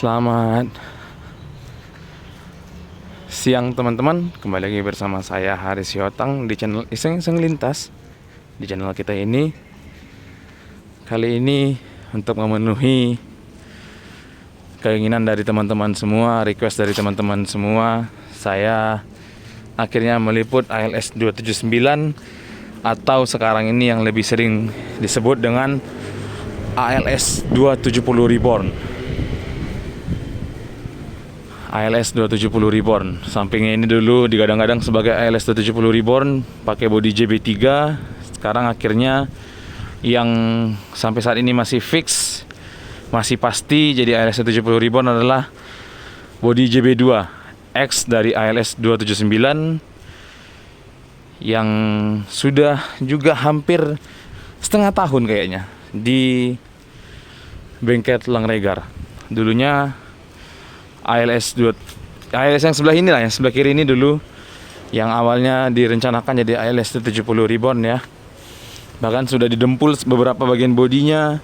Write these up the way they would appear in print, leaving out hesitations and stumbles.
Selamat siang teman-teman, kembali lagi bersama saya Haris Yotang di channel Iseng-Iseng Lintas. Di channel kita ini kali ini untuk memenuhi keinginan dari teman-teman semua, request dari teman-teman semua, saya akhirnya meliput ALS 279 atau sekarang ini yang lebih sering disebut dengan ALS 270 Reborn. ALS 270 Reborn. Sampingnya ini dulu digadang-gadang sebagai ALS 270 Reborn, pakai bodi JB3. Sekarang akhirnya yang sampai saat ini masih fix, masih pasti jadi ALS 270 Reborn adalah bodi JB2 X dari ALS 279 yang sudah juga hampir setengah tahun kayaknya di bengkel Tulang Regar. Dulunya ALS yang sebelah ini lah, yang sebelah kiri ini dulu yang awalnya direncanakan jadi ALS 270 Reborn ya. Bahkan sudah didempul beberapa bagian bodinya,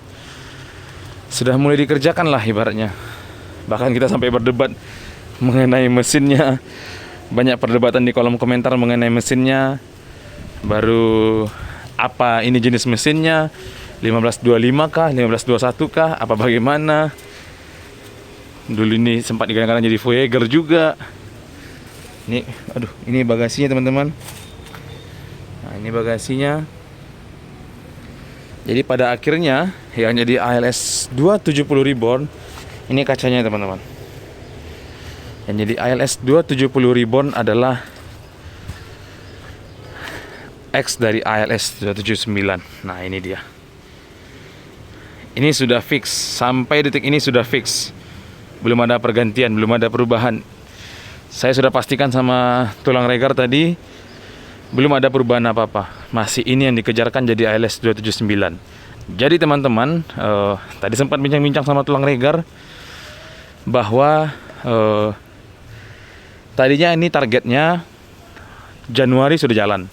sudah mulai dikerjakan lah ibaratnya. Bahkan kita sampai berdebat mengenai mesinnya, banyak perdebatan di kolom komentar mengenai mesinnya. Baru apa ini jenis mesinnya, 1525 kah, 1521 kah, apa bagaimana. Dulu ini sempat digadang-gadang jadi Voyager juga. Ini, aduh, ini bagasinya teman-teman. Nah, ini bagasinya. Jadi pada akhirnya yang jadi ALS 270 Reborn, ini kacanya teman-teman. Yang jadi ALS 270 Reborn adalah X dari ALS 279. Nah, ini dia. Ini sudah fix, sampai detik ini sudah fix. Belum ada pergantian, belum ada perubahan. Saya sudah pastikan sama Tulang Regar tadi, belum ada perubahan apa-apa. Masih ini yang dikejarkan jadi ALS 279. Jadi teman-teman, tadi sempat bincang-bincang sama Tulang Regar bahwa tadinya ini targetnya Januari sudah jalan,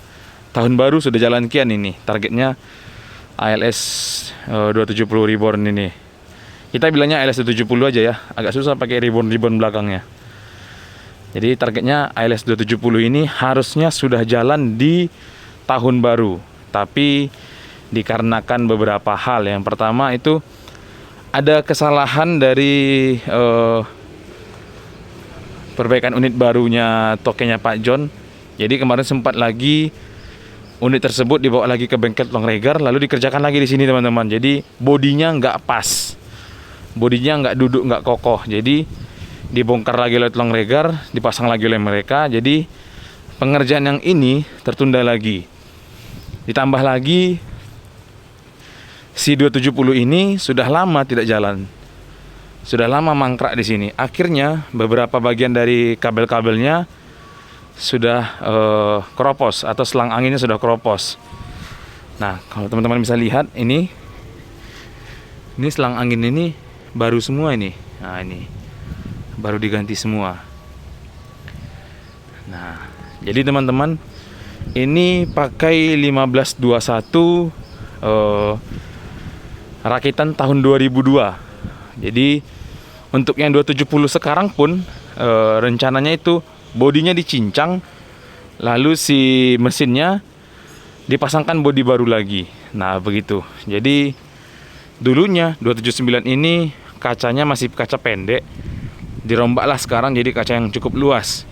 tahun baru sudah jalan kian ini. Targetnya ALS 270 Reborn ini. Kita bilangnya ALS 270 aja ya, agak susah pakai ribbon belakangnya. Jadi targetnya ALS 270 ini harusnya sudah jalan di tahun baru. Tapi dikarenakan beberapa hal. Yang pertama itu ada kesalahan dari perbaikan unit barunya tokenya Pak John. Jadi kemarin sempat lagi unit tersebut dibawa lagi ke bengkel Tulang Regar, lalu dikerjakan lagi di sini teman-teman. Jadi bodinya nggak pas. Bodinya nggak duduk, nggak kokoh. Jadi dibongkar lagi oleh Tulang Regar, dipasang lagi oleh mereka. Jadi pengerjaan yang ini tertunda lagi. Ditambah lagi si 270 ini sudah lama tidak jalan, sudah lama mangkrak di sini. Akhirnya beberapa bagian dari kabel-kabelnya sudah keropos atau selang anginnya sudah keropos. Nah, kalau teman-teman bisa lihat ini selang angin ini baru semua ini. Nah, ini baru diganti semua. Nah, jadi teman-teman, ini pakai 1521 rakitan tahun 2002. Jadi untuk yang 270 sekarang pun rencananya itu bodinya dicincang, lalu si mesinnya dipasangkan bodi baru lagi. Nah, begitu. Jadi dulunya 279 ini kacanya masih kaca pendek, dirombaklah sekarang jadi kaca yang cukup luas.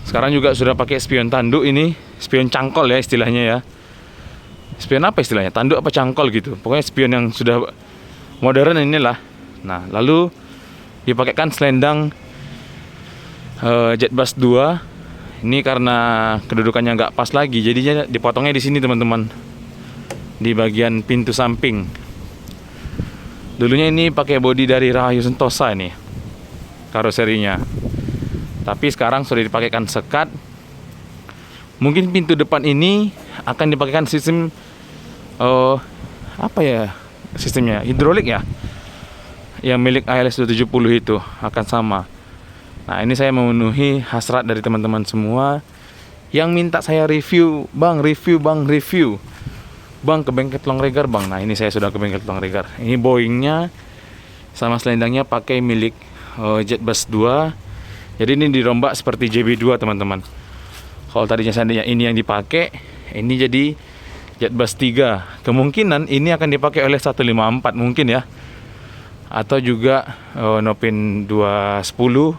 Sekarang juga sudah pakai spion tanduk ini, spion cangkol ya istilahnya ya. Spion apa istilahnya? Tanduk apa cangkol gitu. Pokoknya spion yang sudah modern inilah. Nah, lalu dipakaikan selendang Jetbus 2. Ini karena kedudukannya nggak pas lagi, jadinya dipotongnya di sini teman-teman, di bagian pintu samping. Dulunya ini pakai bodi dari Rahayu Sentosa ini karoserinya, tapi sekarang sudah dipakaikan sekat. Mungkin pintu depan ini akan dipakaikan sistem apa ya sistemnya, hidrolik ya, yang milik ALS 270 itu akan sama. Nah, ini saya memenuhi hasrat dari teman-teman semua yang minta saya review, bang ke bengkel Tulang Regar bang. Nah, ini saya sudah ke bengkel Tulang Regar. Ini Boeingnya sama selendangnya pakai milik Jetbus 2. Jadi ini dirombak seperti JB2 teman-teman. Kalau tadinya seandainya ini yang dipakai, ini jadi Jetbus 3. Kemungkinan ini akan dipakai oleh 154 mungkin ya. Atau juga Nopin 210,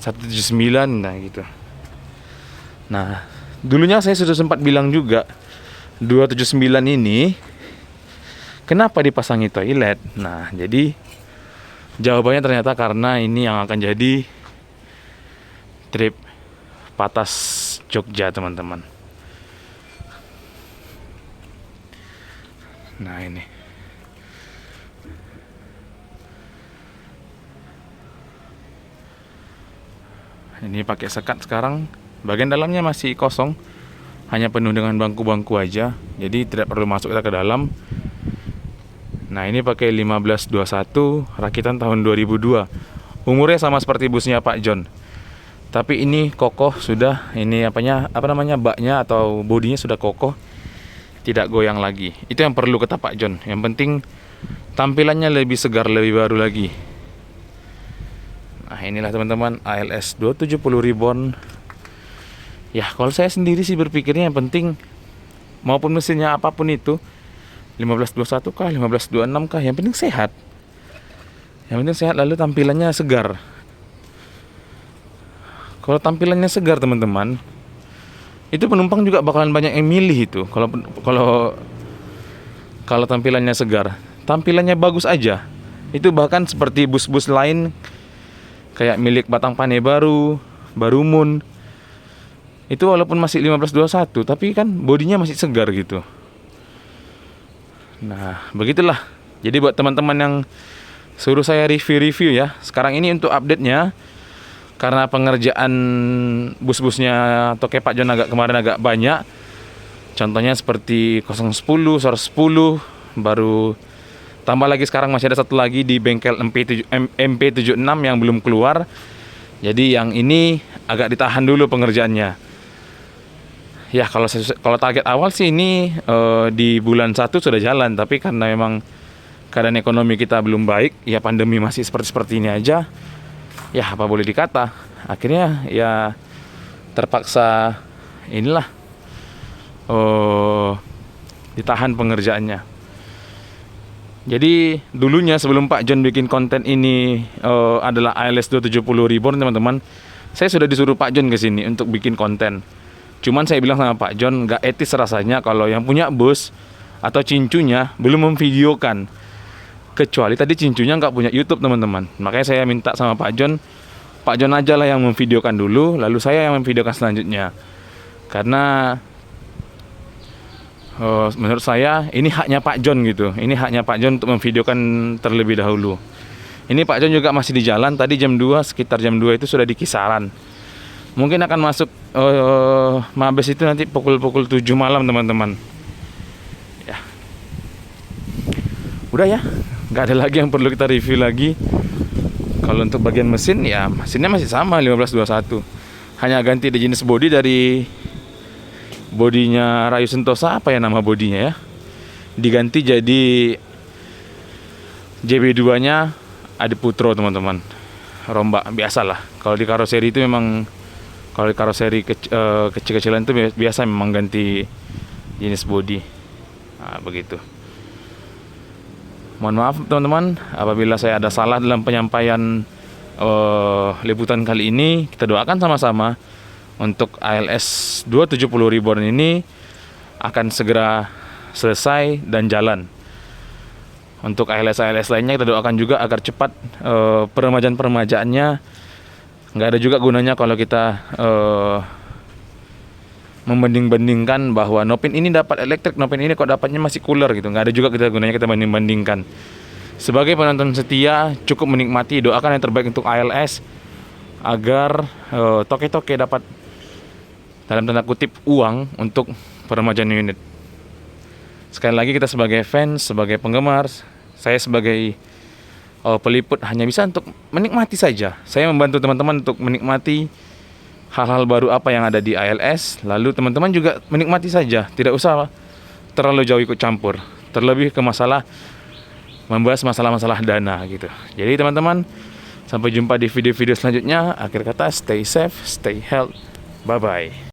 179, nah gitu. Nah, dulunya saya sudah sempat bilang juga 279 ini kenapa dipasangi toilet. Nah, jadi jawabannya ternyata karena ini yang akan jadi trip Patas Jogja teman-teman. Nah ini pakai sekat sekarang. Bagian dalamnya masih kosong, hanya penuh dengan bangku-bangku aja. Jadi tidak perlu masuk kita ke dalam. Nah ini pakai 1521 rakitan tahun 2002. Umurnya sama seperti busnya Pak John. Tapi ini kokoh sudah. Ini apa namanya baknya atau bodinya sudah kokoh, tidak goyang lagi. Itu yang perlu kata Pak John. Yang penting tampilannya lebih segar, lebih baru lagi. Nah inilah teman-teman ALS 270 Reborn. Ya kalau saya sendiri sih berpikirnya yang penting maupun mesinnya apapun itu 1521 kah, 1526 kah, yang penting sehat. Yang penting sehat, lalu tampilannya segar. Kalau tampilannya segar teman-teman, itu penumpang juga bakalan banyak yang milih itu. Kalau tampilannya segar, tampilannya bagus aja. Itu bahkan seperti bus-bus lain kayak milik Batang Pane Barumun. Itu walaupun masih 1521, tapi kan bodinya masih segar gitu. Nah, begitulah. Jadi buat teman-teman yang suruh saya review-review ya, sekarang ini untuk update-nya, karena pengerjaan bus-busnya Toke Pak John kemarin agak banyak. Contohnya seperti 010, 110, baru tambah lagi sekarang masih ada satu lagi di bengkel MP76 yang belum keluar. Jadi yang ini agak ditahan dulu pengerjaannya. Ya kalau target awal sih ini di bulan 1 sudah jalan, tapi karena memang keadaan ekonomi kita belum baik, ya pandemi masih seperti ini aja. Ya apa boleh dikata, akhirnya ya terpaksa inilah ditahan pengerjaannya. Jadi dulunya sebelum Pak John bikin konten ini adalah ALS 270 Reborn teman-teman, saya sudah disuruh Pak John ke sini untuk bikin konten. Cuman saya bilang sama Pak John, gak etis rasanya kalau yang punya bus atau cincunya belum memvideokan. Kecuali tadi cincunya nggak punya YouTube teman-teman. Makanya saya minta sama Pak John aja lah yang memvideokan dulu, lalu saya yang memvideokan selanjutnya. Karena menurut saya ini haknya Pak John gitu. Ini haknya Pak John untuk memvideokan terlebih dahulu. Ini Pak John juga masih di jalan. Tadi jam 2, sekitar jam 2 itu sudah di kisaran. Mungkin akan masuk Mabes itu nanti pukul 7 malam teman-teman. Ya. Udah ya, nggak ada lagi yang perlu kita review lagi. Kalau untuk bagian mesin, ya mesinnya masih sama 1521. Hanya ganti di jenis bodi dari bodinya Rayu Sentosa, apa ya nama bodinya ya, diganti jadi JB2-nya Adiputro teman-teman. Rombak biasalah. Kalau di karoseri itu memang, kalau di karoseri kecil-kecilan itu biasa memang ganti jenis bodi. Nah, begitu. Mohon maaf teman-teman apabila saya ada salah dalam penyampaian liputan kali ini. Kita doakan sama-sama untuk ALS 270 Reborn ini akan segera selesai dan jalan. Untuk ALS lainnya kita doakan juga agar cepat peremajaan-peremajaannya. Nggak ada juga gunanya kalau kita membanding-bandingkan bahwa Nopin ini dapat elektrik, Nopin ini kok dapatnya masih cooler gitu. Nggak ada juga gunanya kita banding-bandingkan. Sebagai penonton setia, cukup menikmati, doakan yang terbaik untuk ALS agar toke-toke dapat dalam tanda kutip uang untuk peremajaan unit. Sekali lagi kita sebagai fans, sebagai penggemar, saya sebagai peliput hanya bisa untuk menikmati saja. Saya membantu teman-teman untuk menikmati hal-hal baru apa yang ada di ALS. Lalu teman-teman juga menikmati saja, tidak usah terlalu jauh ikut campur, terlebih ke masalah membahas masalah-masalah dana gitu. Jadi teman-teman, Sampai jumpa di video-video selanjutnya. Akhir kata, stay safe, stay healthy. Bye-bye.